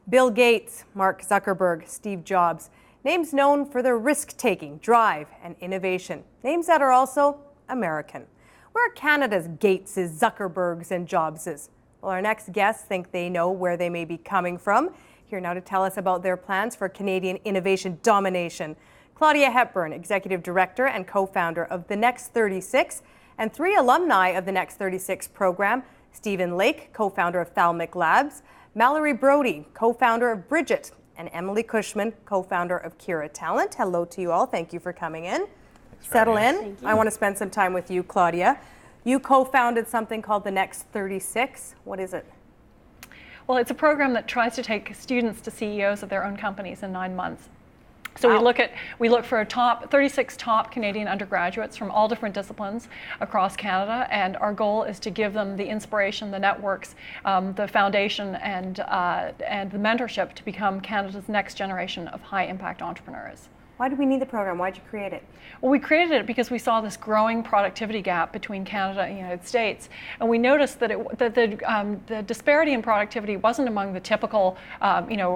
Bill Gates, Mark Zuckerberg, Steve Jobs. Names known for their risk-taking, drive, and innovation. Names that are also American. Where are Canada's Gateses, Zuckerbergs, and Jobses? Well, our next guests think they know where they may be coming from. Here now to tell us about their plans for Canadian innovation domination. Claudia Hepburn, Executive Director and co-founder of The Next 36, and 3 alumni of the Next 36 program. Stephen Lake, co-founder of Thalmic Labs, Mallory Brody, co-founder of Bridget, and Emily Cushman, co-founder of Kira Talent. Hello to you all. Thank you for coming in. Settle in. I want to spend some time with you, Claudia. You co-founded something called The Next 36. What is it? Well, it's a program that tries to take students to CEOs of their own companies in 9 months. So wow. we look for 36 top Canadian undergraduates from all different disciplines across Canada, and our goal is to give them the inspiration, the networks, the foundation, and the mentorship to become Canada's next generation of high-impact entrepreneurs. Why do we need the program? Why did you create it? Well, we created it because we saw this growing productivity gap between Canada and the United States, and we noticed that the disparity in productivity wasn't among the typical,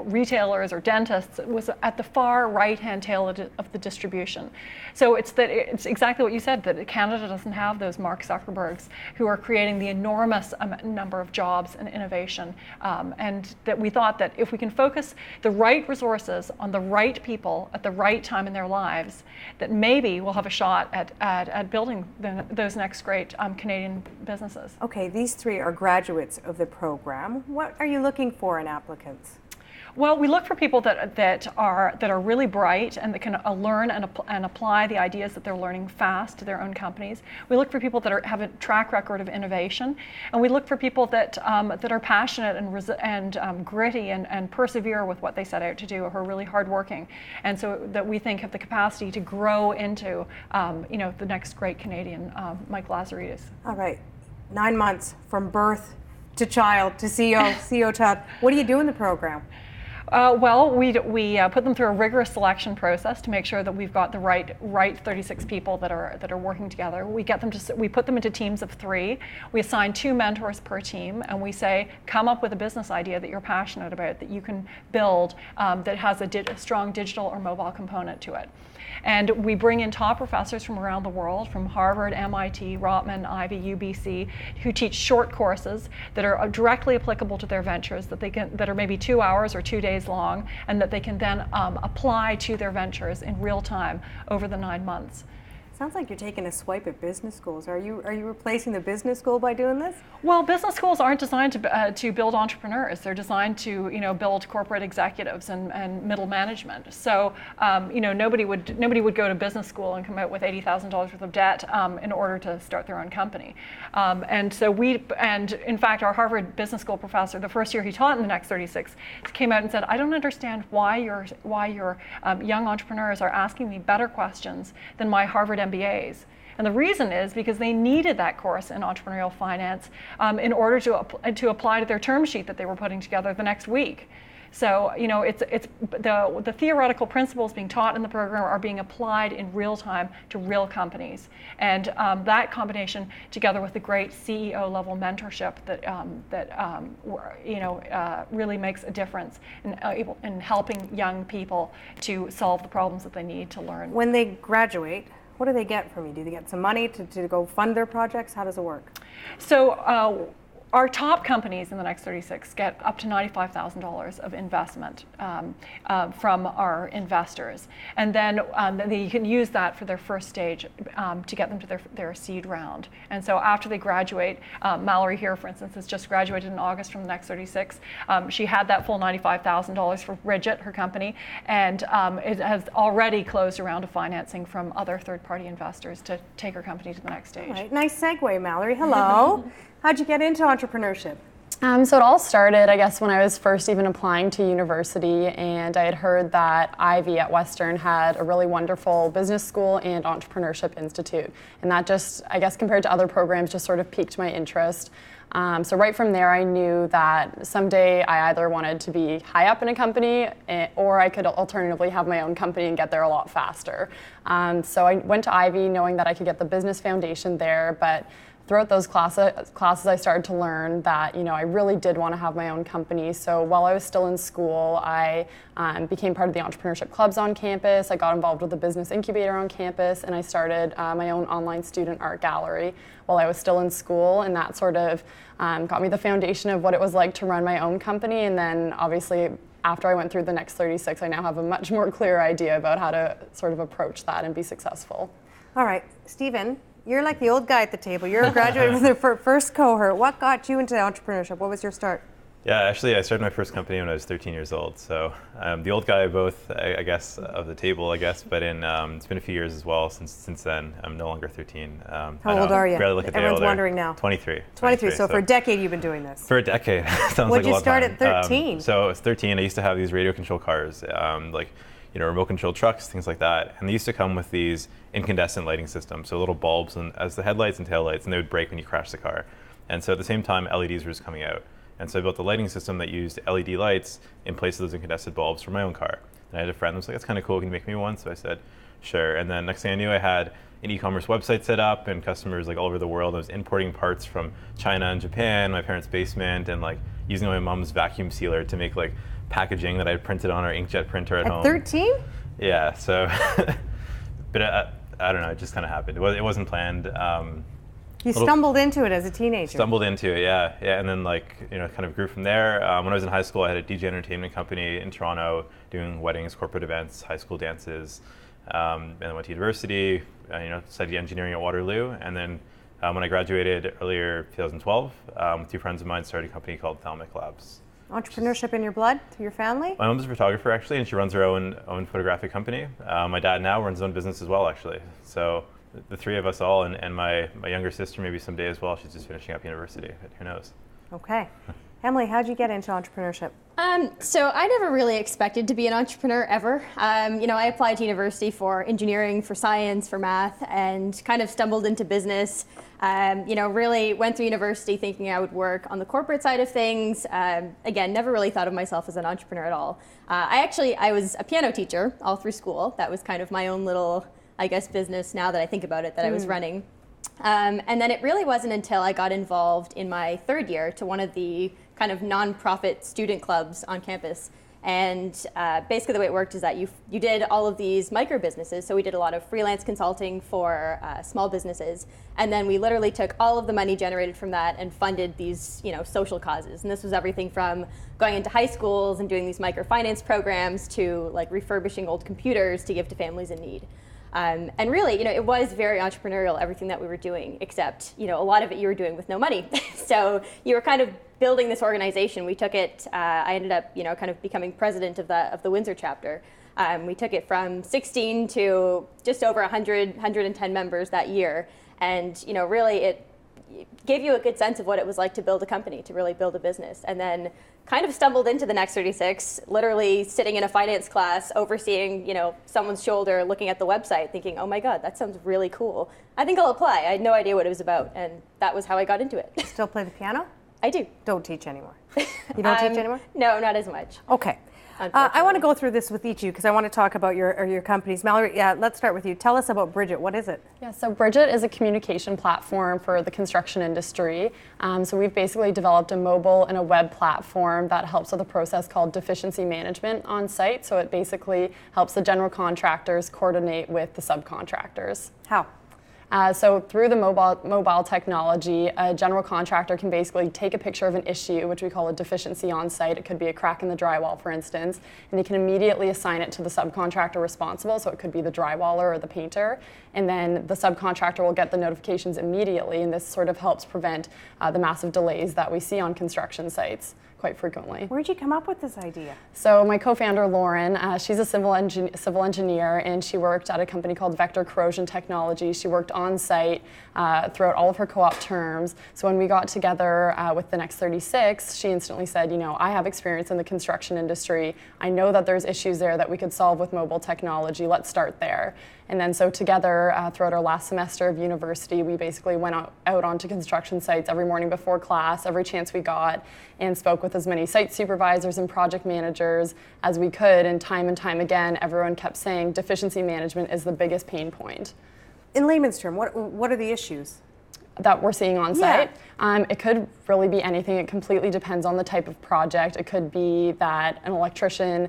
retailers or dentists. It was at the far right-hand tail of the distribution. So it's exactly what you said, that Canada doesn't have those Mark Zuckerbergs who are creating the enormous number of jobs and innovation, and that we thought that if we can focus the right resources on the right people at the right time in their lives, that maybe we'll have a shot at building those next great Canadian businesses. Okay, these 3 are graduates of the program. What are you looking for in applicants? Well, we look for people that are really bright and that can learn and apply the ideas that they're learning fast to their own companies. We look for people that have a track record of innovation, and we look for people that are passionate and gritty and persevere with what they set out to do, who are really hardworking, and so that we think have the capacity to grow into the next great Canadian Mike Lazaridis. All right, 9 months from birth to child to CEO child. What do you do in the program? Well, we put them through a rigorous selection process to make sure that we've got the right 36 people that are working together. We put them into teams of 3. We assign 2 mentors per team, and we say, come up with a business idea that you're passionate about, that you can build, that has a strong digital or mobile component to it. And we bring in top professors from around the world, from Harvard, MIT, Rotman, Ivy, UBC, who teach short courses that are directly applicable to their ventures, that are maybe 2 hours or 2 days long, and that they can then apply to their ventures in real time over the 9 months. Sounds like you're taking a swipe at business schools. Are you replacing the business school by doing this? Well, business schools aren't designed to build entrepreneurs. They're designed to build corporate executives and middle management. So nobody would go to business school and come out with $80,000 worth of debt in order to start their own company. And in fact, our Harvard Business School professor, the first year he taught in the Next 36, came out and said, I don't understand why your young entrepreneurs are asking me better questions than my Harvard MBAs. And the reason is because they needed that course in entrepreneurial finance in order to apply to their term sheet that they were putting together the next week. So it's the theoretical principles being taught in the program are being applied in real time to real companies, and that combination, together with the great CEO level mentorship that really makes a difference in helping young people to solve the problems that they need to learn. When they graduate, what do they get from you? Do they get some money to go fund their projects? How does it work? So our top companies in the Next 36 get up to $95,000 of investment from our investors. And then they can use that for their first stage to get them to their seed round. And so after they graduate, Mallory here, for instance, has just graduated in August from the Next 36. She had that full $95,000 for Bridget, her company, and it has already closed a round of financing from other third-party investors to take her company to the next stage. All right. Nice segue, Mallory. Hello. How'd you get into entrepreneurship? So it all started, I guess, when I was first even applying to university, and I had heard that Ivy at Western had a really wonderful business school and entrepreneurship institute. And that just, I guess, compared to other programs, just sort of piqued my interest. So right from there, I knew that someday I either wanted to be high up in a company or I could alternatively have my own company and get there a lot faster. So I went to Ivy knowing that I could get the business foundation there, but throughout those classes, I started to learn that, I really did want to have my own company. So while I was still in school, I became part of the entrepreneurship clubs on campus. I got involved with the business incubator on campus, and I started my own online student art gallery while I was still in school. And that sort of got me the foundation of what it was like to run my own company. And then obviously, after I went through the Next 36, I now have a much more clear idea about how to sort of approach that and be successful. All right, Stephen, you're like the old guy at the table. You're a graduate from the first cohort. What got you into entrepreneurship? What was your start? Yeah, actually, I started my first company when I was 13 years old. So I'm the old guy both, I guess, of the table, I guess. But it's been a few years as well since then. I'm no longer 13. How old are you? Barely look a day Everyone's older. wondering now. 23. 23. So for a decade you've been doing this. For a decade. Sounds What'd like a you long start time. at 13? So I was 13. I used to have these radio control cars, remote control trucks, things like that. And they used to come with these incandescent lighting systems, so little bulbs as the headlights and taillights, and they would break when you crashed the car. And so at the same time, LEDs were just coming out. And so I built a lighting system that used LED lights in place of those incandescent bulbs for my own car. And I had a friend who was like, that's kind of cool, can you make me one? So I said, sure. And then next thing I knew, I had an e-commerce website set up and customers like all over the world. I was importing parts from China and Japan, my parents' basement, and like using my mom's vacuum sealer to make like packaging that I had printed on our inkjet printer at home. At 13? Yeah, so, but I don't know, it just kind of happened. It wasn't planned. You stumbled into it as a teenager. Stumbled into it, yeah, and then kind of grew from there. When I was in high school, I had a DJ entertainment company in Toronto doing weddings, corporate events, high school dances, and then went to university. Studied engineering at Waterloo, and then when I graduated earlier 2012, with two friends of mine, started a company called Thalmic Labs. Entrepreneurship in your blood, to your family? My mom's a photographer actually, and she runs her own photographic company. My dad now runs his own business as well, actually. So the three of us all, and my younger sister maybe someday as well. She's just finishing up university. Who knows? Okay. Emily, how'd you get into entrepreneurship? So I never really expected to be an entrepreneur ever. I applied to university for engineering, for science, for math, and kind of stumbled into business. Really went through university thinking I would work on the corporate side of things. Again, never really thought of myself as an entrepreneur at all. I was a piano teacher all through school. That was kind of my own little, I guess, business now that I think about it that I was running. And then it really wasn't until I got involved in my third year to one of the kind of nonprofit student clubs on campus. And basically the way it worked is that you did all of these micro businesses. So we did a lot of freelance consulting for small businesses. And then we literally took all of the money generated from that and funded these social causes. And this was everything from going into high schools and doing these microfinance programs to like refurbishing old computers to give to families in need. And really, it was very entrepreneurial, everything that we were doing, except, a lot of it you were doing with no money. So you were kind of building this organization. We took it, I ended up, kind of becoming president of the Windsor chapter. We took it from 16 to just over 110 members that year. And, really it gave you a good sense of what it was like to build a company, to really build a business. And then kind of stumbled into the Next 36, literally sitting in a finance class, overseeing, someone's shoulder, looking at the website, thinking, oh my God, that sounds really cool. I think I'll apply. I had no idea what it was about, and that was how I got into it. Still play the piano? I do. Don't teach anymore. You don't teach anymore? No, not as much. Okay. I want to go through this with each of you because I want to talk about your companies. Mallory, let's start with you. Tell us about Bridget. What is it? Yeah, so Bridget is a communication platform for the construction industry. So we've basically developed a mobile and a web platform that helps with a process called deficiency management on site. So it basically helps the general contractors coordinate with the subcontractors. How? So through the mobile technology, a general contractor can basically take a picture of an issue, which we call a deficiency on site. It could be a crack in the drywall, for instance, and they can immediately assign it to the subcontractor responsible. So it could be the drywaller or the painter, and then the subcontractor will get the notifications immediately, and this sort of helps prevent the massive delays that we see on construction sites quite frequently. Where'd you come up with this idea? So my co-founder Lauren, she's a civil engineer, and she worked at a company called Vector Corrosion Technology. She worked on site throughout all of her co-op terms. So when we got together with the Next 36, she instantly said, I have experience in the construction industry. I know that there's issues there that we could solve with mobile technology. Let's start there. And then so together, throughout our last semester of university, we basically went out onto construction sites every morning before class, every chance we got, and spoke with as many site supervisors and project managers as we could. And time again, everyone kept saying deficiency management is the biggest pain point. In layman's term, what are the issues? that we're seeing on site. It could really be anything. It completely depends on the type of project. It could be that an electrician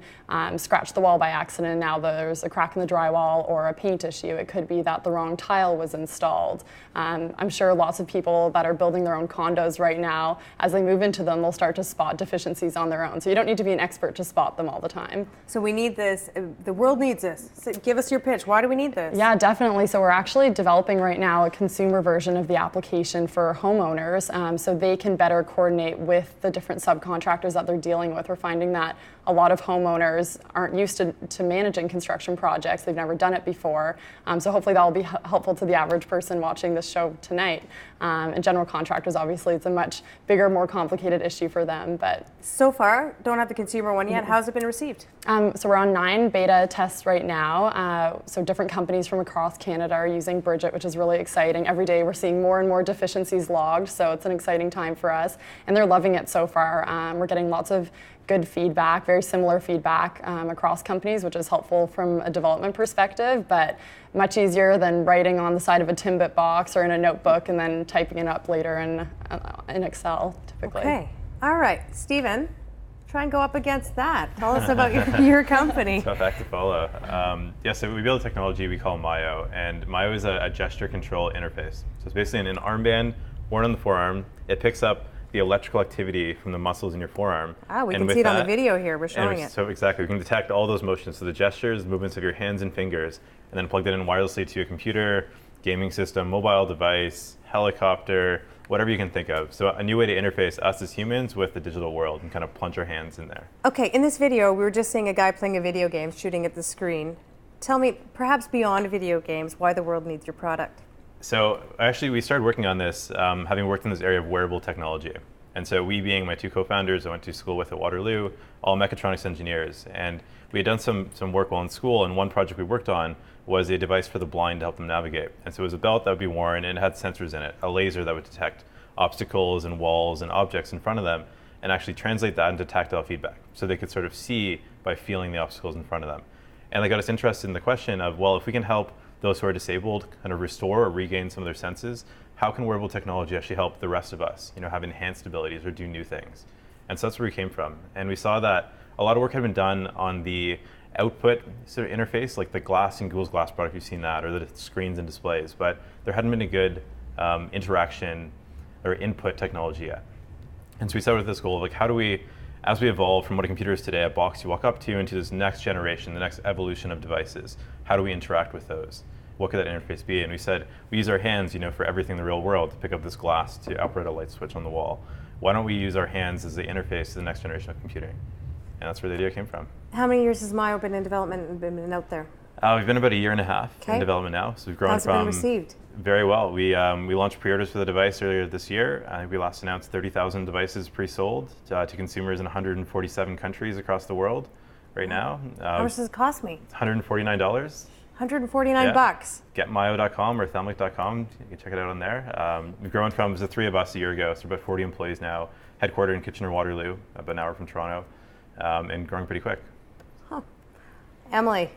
scratched the wall by accident and now there's a crack in the drywall or a paint issue. It could be that the wrong tile was installed. I'm sure lots of people that are building their own condos right now, as they move into them, they'll start to spot deficiencies on their own. So you don't need to be an expert to spot them all the time. So we need this, the world needs this. So give us your pitch. Why do we need this? Yeah, definitely. So we're actually developing right now a consumer version of the application for homeowners, so they can better coordinate with the different subcontractors that they're dealing with. We're finding that a lot of homeowners aren't used to managing construction projects. They've never done it before. So hopefully that will be helpful to the average person watching this show tonight. And general contractors, obviously, it's a much bigger, more complicated issue for them. But so far, don't have the consumer one yet. How's it been received? So we're on 9 beta tests right now. So different companies from across Canada are using Bridget, which is really exciting. Every day we're seeing more and more deficiencies logged, so it's an exciting time for us. And they're loving it so far. We're getting lots of good feedback, very similar feedback across companies, which is helpful from a development perspective, but much easier than writing on the side of a Timbit box or in a notebook and then typing it up later in Excel, typically. Okay. All right. Stephen, try and go up against that. Tell us about your company. Tough act to follow. So we build a technology we call Myo, and Myo is a gesture control interface. So it's basically an armband worn on the forearm. It picks up the electrical activity from the muscles in your forearm. We can see it on the video here. We're showing it. So exactly, we can detect all those motions, so the gestures, movements of your hands and fingers, and then plug that in wirelessly to a computer, gaming system, mobile device, helicopter, whatever you can think of. So a new way to interface us as humans with the digital world and kind of plunge our hands in there. Okay, in this video, we were just seeing a guy playing a video game, shooting at the screen. Tell me, perhaps beyond video games, why the world needs your product. So actually, we started working on this having worked in this area of wearable technology. And so we, being my 2 co-founders, I went to school with at Waterloo, all mechatronics engineers. And we had done some work while in school, and one project we worked on was a device for the blind to help them navigate. And so it was a belt that would be worn, and it had sensors in it, a laser that would detect obstacles and walls and objects in front of them, and actually translate that into tactile feedback. So they could sort of see by feeling the obstacles in front of them. And they got us interested in the question of, well, if we can help those who are disabled kind of restore or regain some of their senses, how can wearable technology actually help the rest of us, have enhanced abilities or do new things? And so that's where we came from. And we saw that a lot of work had been done on the output sort of interface, like the glass and Google's Glass product, you've seen that, or the screens and displays, but there hadn't been a good interaction or input technology yet. And so we started with this goal of, like, how do we, as we evolve from what a computer is today, a box you walk up to, into this next generation, the next evolution of devices, how do we interact with those? What could that interface be? And we said, we use our hands, for everything in the real world, to pick up this glass, to operate a light switch on the wall. Why don't we use our hands as the interface to the next generation of computing? And that's where the idea came from. How many years has Myo been in development and been out there? We've been about 1.5 years in development now, so we've grown How's it been received? Very well. We launched pre-orders for the device earlier this year. I think we last announced 30,000 devices pre-sold to consumers in 147 countries across the world right now. How much does it cost me? $149. 149 bucks. Getmyo.com or thelmic.com. You can check it out on there. We've grown from, it was the 3 of us a year ago, so about 40 employees now, headquartered in Kitchener-Waterloo, about an hour from Toronto, and growing pretty quick. Emily,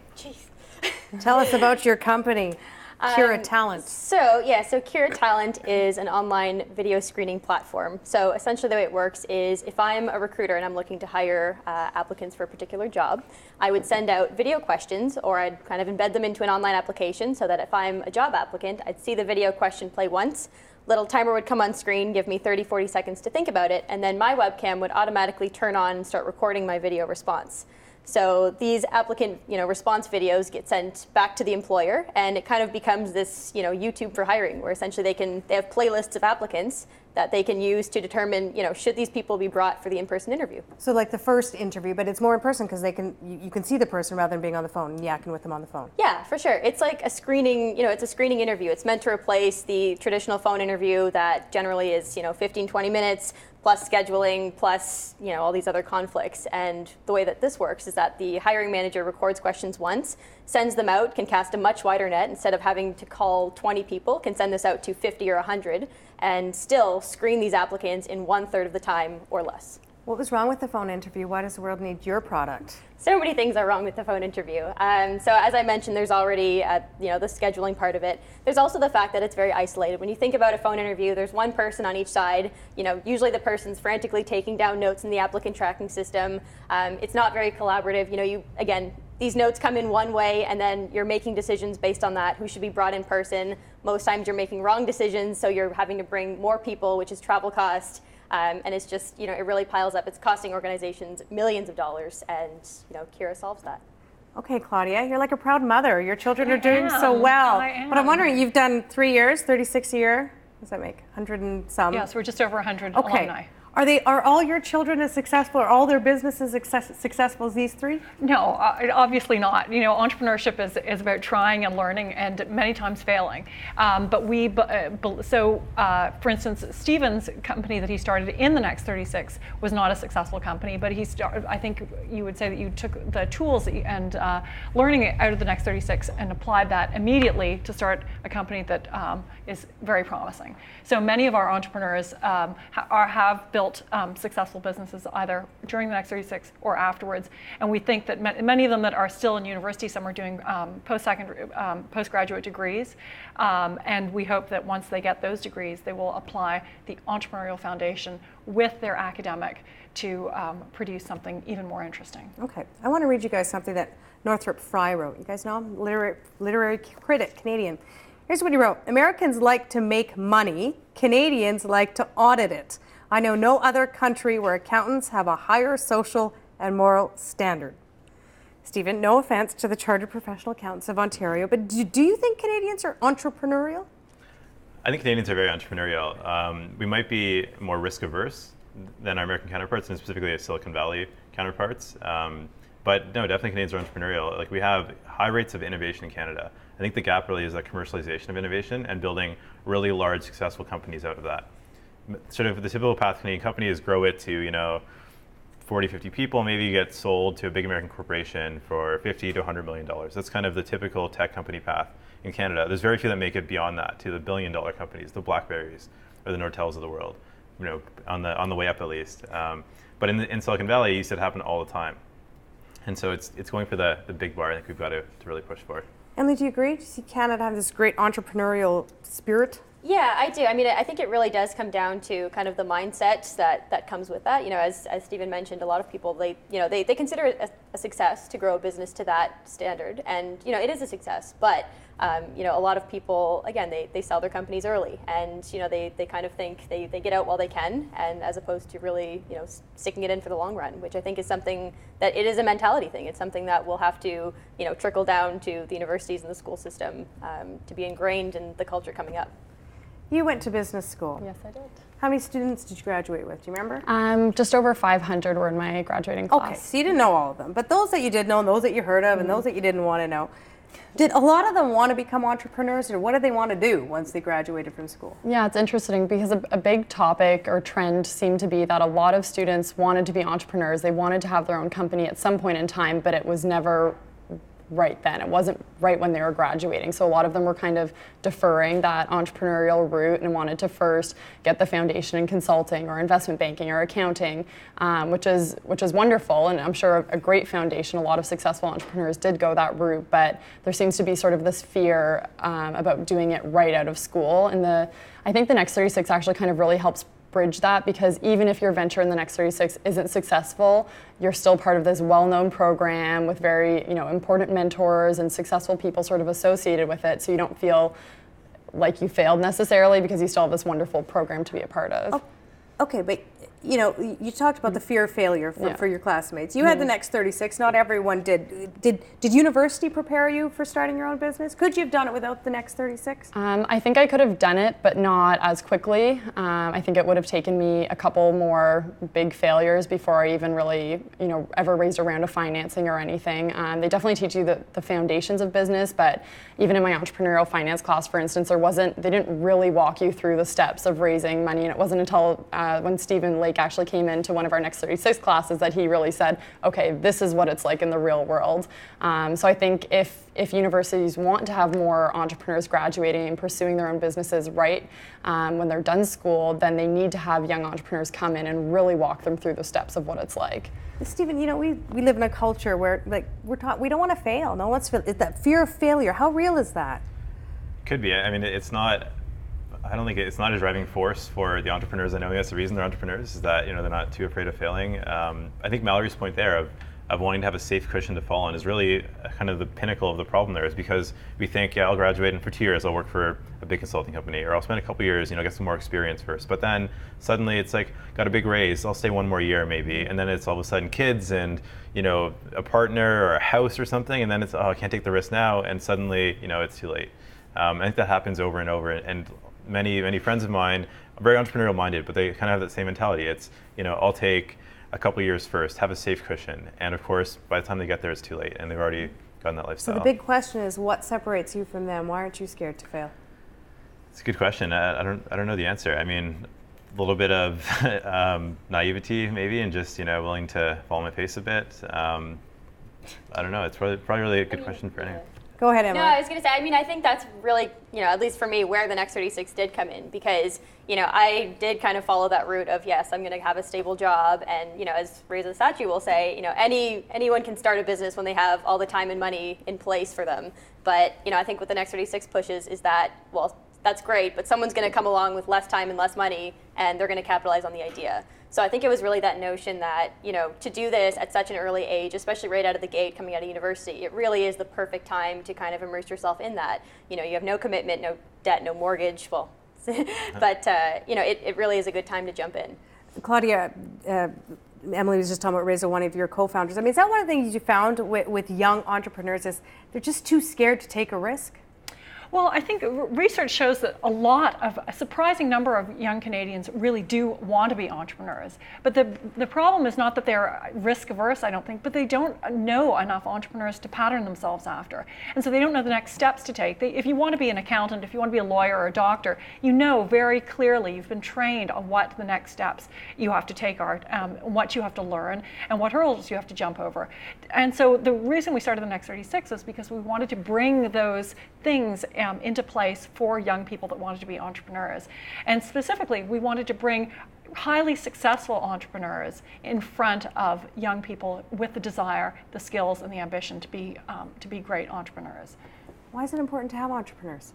tell us about your company, Kira Talent. So Kira Talent is an online video screening platform. So essentially the way it works is, if I'm a recruiter and I'm looking to hire applicants for a particular job, I would send out video questions, or I'd kind of embed them into an online application so that if I'm a job applicant, I'd see the video question play once, little timer would come on screen, give me 30, 40 seconds to think about it, and then my webcam would automatically turn on and start recording my video response. So these applicant, response videos get sent back to the employer, and it kind of becomes this, YouTube for hiring, where essentially they have playlists of applicants that they can use to determine, should these people be brought for the in-person interview. So like the first interview, but it's more in person because you can see the person rather than being on the phone and yakking with them on the phone. Yeah, for sure. It's like a screening, it's a screening interview. It's meant to replace the traditional phone interview that generally is, 15, 20 minutes, plus scheduling, plus all these other conflicts. And the way that this works is that the hiring manager records questions once, sends them out, can cast a much wider net. Instead of having to call 20 people, can send this out to 50 or 100, and still screen these applicants in 1/3 of the time or less. What was wrong with the phone interview? Why does the world need your product? So many things are wrong with the phone interview. So as I mentioned, there's already the scheduling part of it. There's also the fact that it's very isolated. When you think about a phone interview, there's one person on each side. Usually the person's frantically taking down notes in the applicant tracking system. It's not very collaborative. These notes come in one way, and then you're making decisions based on that, who should be brought in person. Most times you're making wrong decisions, so you're having to bring more people, which is travel cost. And it's just, it really piles up. It's costing organizations millions of dollars, and, Kira solves that. Okay, Claudia, you're like a proud mother. Your children are doing so well. I am. But I'm wondering, you've done 3 years, 36 a year. What does that make? 100 and some? Yes, we're just over 100 okay. alumni. Are all your children as successful? Are all their businesses successful as these three? No, obviously not. Entrepreneurship is about trying and learning and many times failing. For instance, Stephen's company that he started in the Next 36 was not a successful company, but I think you would say that you took the tools and learning out of the Next 36 and applied that immediately to start a company that is very promising. So many of our entrepreneurs have built successful businesses either during the Next 36 or afterwards, and we think that many of them that are still in university, some are doing postgraduate degrees, and we hope that once they get those degrees, they will apply the entrepreneurial foundation with their academic to produce something even more interesting. Okay, I want to read you guys something that Northrop Frye wrote. You guys know him? Literary critic, Canadian. Here's what he wrote. Americans like to make money. Canadians like to audit it. I know no other country where accountants have a higher social and moral standard. Stephen, no offense to the Chartered Professional Accountants of Ontario, but do you think Canadians are entrepreneurial? I think Canadians are very entrepreneurial. We might be more risk averse than our American counterparts, and specifically our Silicon Valley counterparts. But no, definitely Canadians are entrepreneurial. Like, we have high rates of innovation in Canada. I think the gap really is that commercialization of innovation and building really large, successful companies out of that. Sort of the typical path Canadian company is grow it to 40, 50 people, maybe you get sold to a big American corporation for $50 to $100 million. That's kind of the typical tech company path in Canada. There's very few that make it beyond that to the billion-dollar companies, the BlackBerrys or the Nortels of the world, on the way up at least. But in Silicon Valley, you said it happened all the time, and so it's going for the big bar. I think we've got to really push for it. Emily, do you agree? Do you see Canada have this great entrepreneurial spirit? Yeah, I do. I mean, I think it really does come down to kind of the mindset that comes with that. As Stephen mentioned, a lot of people, they consider it a success to grow a business to that standard. And, it is a success. But, a lot of people, again, they sell their companies early. And, they kind of think they get out while they can, and as opposed to really, sticking it in for the long run, which I think is something that it is a mentality thing. It's something that will have to, trickle down to the universities and the school system to be ingrained in the culture coming up. You went to business school. Yes, I did. How many students did you graduate with? Do you remember? Just over 500 were in my graduating class. Okay, so you didn't know all of them, but those that you did know, and those that you heard of, and those that you didn't want to know, did a lot of them want to become entrepreneurs, or what did they want to do once they graduated from school? Yeah, it's interesting because a big topic or trend seemed to be that a lot of students wanted to be entrepreneurs. They wanted to have their own company at some point in time, but it was never right then. It wasn't right when they were graduating. So a lot of them were kind of deferring that entrepreneurial route and wanted to first get the foundation in consulting or investment banking or accounting, which is wonderful, and I'm sure a great foundation. A lot of successful entrepreneurs did go that route, but there seems to be sort of this fear about doing it right out of school. And I think the Next 36 actually kind of really helps bridge that, because even if your venture in the Next 36 isn't successful, you're still part of this well-known program with very important mentors and successful people sort of associated with it, so you don't feel like you failed necessarily because you still have this wonderful program to be a part of. Oh, okay, but you talked about the fear of failure for your classmates. You had the Next 36. Not everyone did. Did university prepare you for starting your own business? Could you have done it without the Next 36? I think I could have done it, but not as quickly. I think it would have taken me a couple more big failures before I even really, ever raised a round of financing or anything. They definitely teach you the foundations of business, but even in my entrepreneurial finance class, for instance, they didn't really walk you through the steps of raising money, and it wasn't until when Stephen Lake actually came into one of our Next 36 classes, that he really said, okay, this is what it's like in the real world. So I think if universities want to have more entrepreneurs graduating and pursuing their own businesses right when they're done school, then they need to have young entrepreneurs come in and really walk them through the steps of what it's like. Stephen, we live in a culture where we're taught we don't want to fail. No one's that fear of failure. How real is that? Could be. I mean, it's not. I don't think it's not a driving force for the entrepreneurs. I know that's the reason they're entrepreneurs, is that they're not too afraid of failing. I think Mallory's point there of wanting to have a safe cushion to fall on is really kind of the pinnacle of the problem there, is because we think, yeah, I'll graduate and for 2 years I'll work for a big consulting company, or I'll spend a couple years, get some more experience first. But then suddenly it's like, got a big raise, I'll stay one more year maybe, and then it's all of a sudden kids and a partner or a house or something, and then it's, oh, I can't take the risk now, and suddenly it's too late. I think that happens over and over, and many friends of mine are very entrepreneurial minded, but they kind of have that same mentality. It's, I'll take a couple years first, have a safe cushion, and of course by the time they get there it's too late and they've already gotten that lifestyle. So the big question is, what separates you from them? Why aren't you scared to fail? It's a good question. I don't know the answer. I mean, a little bit of naivety maybe, and just willing to fall on my face a bit. I don't know. It's probably really a good question for anyone. Go ahead, Emily. No, I was going to say, I think that's really, at least for me, where the Next 36 did come in, because, I did kind of follow that route of, yes, I'm going to have a stable job, and, as Reza Sachi will say, anyone can start a business when they have all the time and money in place for them. But, I think what the Next 36 pushes is that, well, that's great, but someone's going to come along with less time and less money, and they're going to capitalize on the idea. So I think it was really that notion that, to do this at such an early age, especially right out of the gate coming out of university, it really is the perfect time to kind of immerse yourself in that. You have no commitment, no debt, no mortgage, well, but, it really is a good time to jump in. Claudia, Emily was just talking about Reza, one of your co-founders. I mean, is that one of the things you found with young entrepreneurs, is they're just too scared to take a risk? Well, I think research shows that a surprising number of young Canadians really do want to be entrepreneurs. But the problem is not that they're risk averse, I don't think, but they don't know enough entrepreneurs to pattern themselves after. And so they don't know the next steps to take. If you want to be an accountant, if you want to be a lawyer or a doctor, you know very clearly, you've been trained on what the next steps you have to take are, what you have to learn, and what hurdles you have to jump over. And so the reason we started the Next 36 is because we wanted to bring those things into place for young people that wanted to be entrepreneurs. And specifically, we wanted to bring highly successful entrepreneurs in front of young people with the desire, the skills, and the ambition to be great entrepreneurs. Why is it important to have entrepreneurs?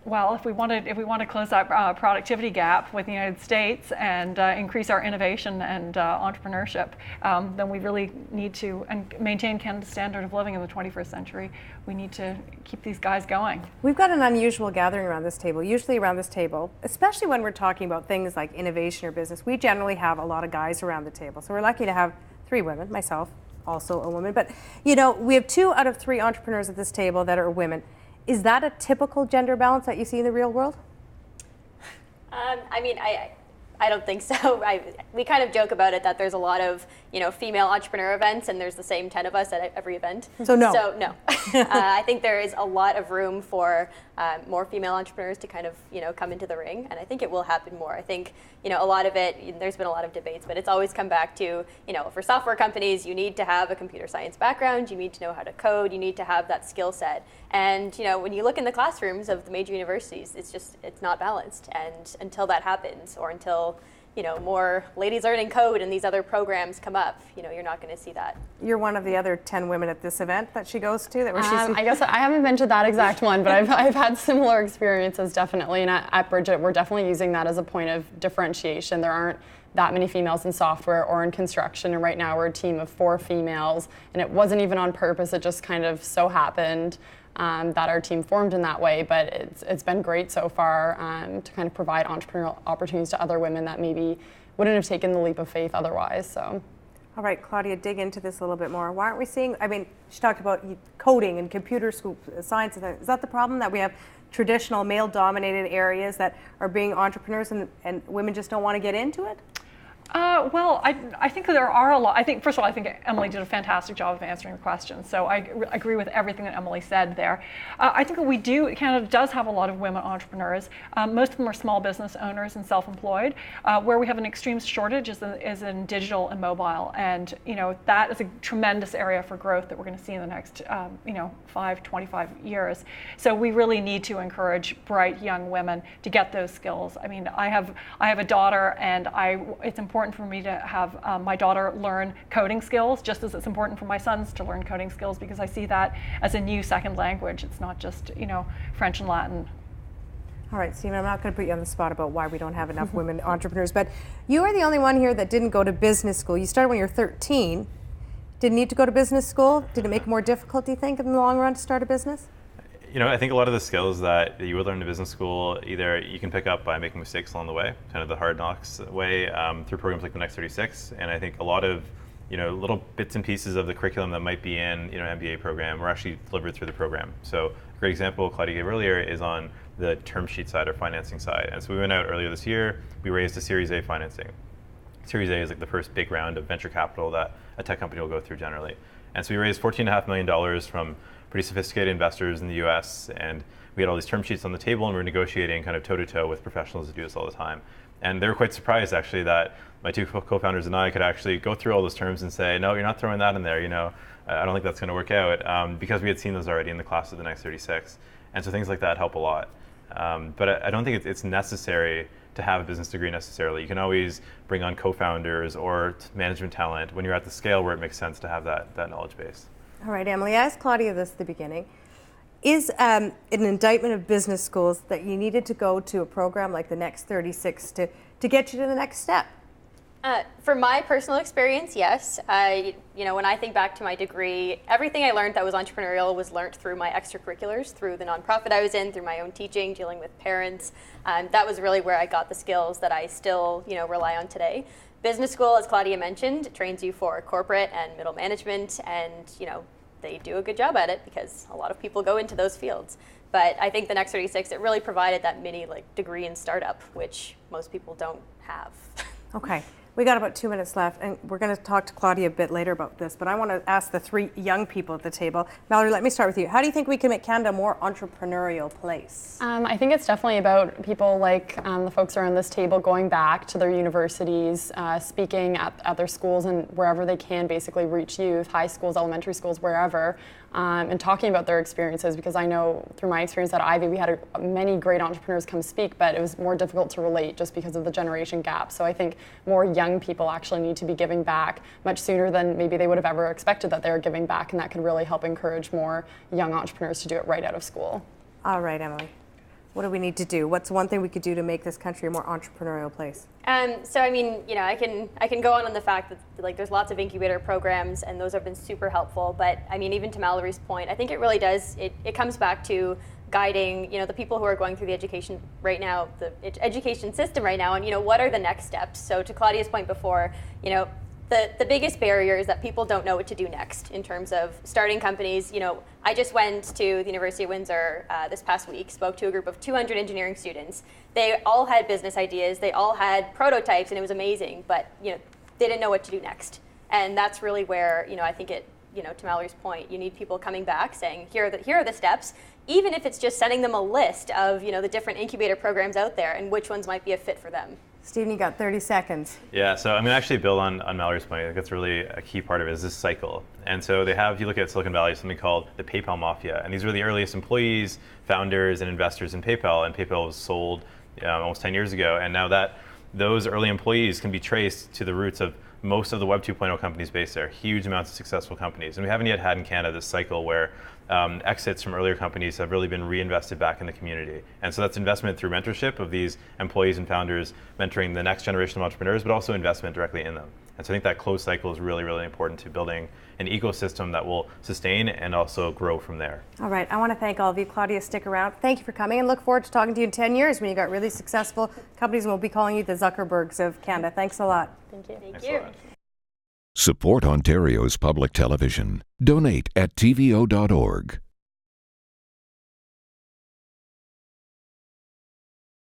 Well, if we want to close that productivity gap with the United States and increase our innovation and entrepreneurship, then we really need to maintain Canada's standard of living in the 21st century. We need to keep these guys going. We've got an unusual gathering around this table. Usually around this table, especially when we're talking about things like innovation or business, we generally have a lot of guys around the table. So we're lucky to have 3 women, myself, also a woman. But we have 2 out of 3 entrepreneurs at this table that are women. Is that a typical gender balance that you see in the real world? I don't think so. We kind of joke about it that there's a lot of female entrepreneur events, and there's the same 10 of us at every event. So no. I think there is a lot of room for more female entrepreneurs to kind of come into the ring, and I think it will happen more. I think a lot of it. There's been a lot of debates, but it's always come back to for software companies, you need to have a computer science background, you need to know how to code, you need to have that skill set, and when you look in the classrooms of the major universities, it's not balanced, and until that happens, or until more ladies learning code and these other programs come up, you're not going to see that. You're one of the other 10 women at this event that she goes to? I guess I haven't been to that exact one, but I've had similar experiences, definitely. And at Bridget, we're definitely using that as a point of differentiation. There aren't that many females in software or in construction, and right now we're a team of 4 females, and it wasn't even on purpose. It just kind of so happened that our team formed in that way, but it's been great so far to kind of provide entrepreneurial opportunities to other women that maybe wouldn't have taken the leap of faith otherwise. So, all right, Claudia, dig into this a little bit more. Why aren't we seeing? I mean, she talked about coding and computer science. Is that the problem, that we have traditional male-dominated areas that are being entrepreneurs and women just don't want to get into it? Well, I think there are a lot. I think, first of all, I think Emily did a fantastic job of answering the question. So I agree with everything that Emily said there. I think that Canada does have a lot of women entrepreneurs. Most of them are small business owners and self-employed. Where we have an extreme shortage is in digital and mobile. And, that is a tremendous area for growth that we're going to see in the next, 25 years. So we really need to encourage bright young women to get those skills. I mean, I have a daughter, and it's important for me to have my daughter learn coding skills, just as it's important for my sons to learn coding skills, because I see that as a new second language. It's not just, French and Latin. All right, Stephen, I'm not going to put you on the spot about why we don't have enough women entrepreneurs, but you are the only one here that didn't go to business school. You started when you were 13. Didn't need to go to business school? Did it make it more difficult, do you think, in the long run to start a business? I think a lot of the skills that you would learn in business school, either you can pick up by making mistakes along the way, kind of the hard knocks way, through programs like the Next 36. And I think a lot of, little bits and pieces of the curriculum that might be in, an MBA program were actually delivered through the program. So a great example Claudia gave earlier is on the term sheet side or financing side. And so we went out earlier this year, we raised a Series A financing. Series A is like the first big round of venture capital that a tech company will go through generally. And so we raised $14.5 million from pretty sophisticated investors in the US, and we had all these term sheets on the table, and we were negotiating kind of toe-to-toe with professionals that do this all the time. And they were quite surprised, actually, that my two co-founders and I could actually go through all those terms and say, no, you're not throwing that in there, I don't think that's going to work out, because we had seen those already in the class of the Next 36. And so things like that help a lot. But I don't think it's necessary to have a business degree necessarily. You can always bring on co-founders or management talent when you're at the scale where it makes sense to have that knowledge base. All right, Emily, I asked Claudia this at the beginning. Is an indictment of business schools that you needed to go to a program like the Next 36 to get you to the next step? From my personal experience, yes. When I think back to my degree, everything I learned that was entrepreneurial was learned through my extracurriculars, through the nonprofit I was in, through my own teaching, dealing with parents. That was really where I got the skills that I still, rely on today. Business school, as Claudia mentioned, trains you for corporate and middle management, and they do a good job at it because a lot of people go into those fields. But I think the Next 36, it really provided that mini degree in startup, which most people don't have. Okay. We got about 2 minutes left, and we're going to talk to Claudia a bit later about this, but I want to ask the three young people at the table. Mallory, let me start with you. How do you think we can make Canada a more entrepreneurial place? I think it's definitely about people like the folks around this table going back to their universities, speaking at their schools and wherever they can basically reach youth, high schools, elementary schools, wherever, and talking about their experiences, because I know through my experience at Ivy, we had many great entrepreneurs come speak, but it was more difficult to relate just because of the generation gap. So I think more young people actually need to be giving back much sooner than maybe they would have ever expected that they were giving back, and that could really help encourage more young entrepreneurs to do it right out of school. All right, Emily. What do we need to do? What's one thing we could do to make this country a more entrepreneurial place? So I mean, I can go on the fact that there's lots of incubator programs, and those have been super helpful. But I mean, even to Mallory's point, I think it really does. It comes back to guiding, the people who are going through the education right now, the education system right now, and what are the next steps. So to Claudia's point before, the biggest barrier is that people don't know what to do next in terms of starting companies. I just went to the University of Windsor this past week, spoke to a group of 200 engineering students. They all had business ideas, they all had prototypes, and it was amazing, but they didn't know what to do next. And that's really where, I think it, to Mallory's point, you need people coming back saying, here are the steps, even if it's just sending them a list of, the different incubator programs out there and which ones might be a fit for them. Stephen, you got 30 seconds. Yeah, so I'm going to actually build on Mallory's point. I think that's really a key part of it is this cycle. And so they have, if you look at Silicon Valley, something called the PayPal Mafia. And these were the earliest employees, founders, and investors in PayPal. And PayPal was sold almost 10 years ago. And now those early employees can be traced to the roots of most of the Web 2.0 companies based there, huge amounts of successful companies. And we haven't yet had in Canada this cycle where exits from earlier companies have really been reinvested back in the community. And so that's investment through mentorship of these employees and founders, mentoring the next generation of entrepreneurs, but also investment directly in them. And so I think that closed cycle is really, really important to building an ecosystem that will sustain and also grow from there. All right, I want to thank all of you. Claudia, stick around. Thank you for coming, and look forward to talking to you in 10 years when you got really successful companies, and we'll be calling you the Zuckerbergs of Canada. Thanks a lot. Thank you. Thanks a lot. Support Ontario's public television. Donate at tvo.org.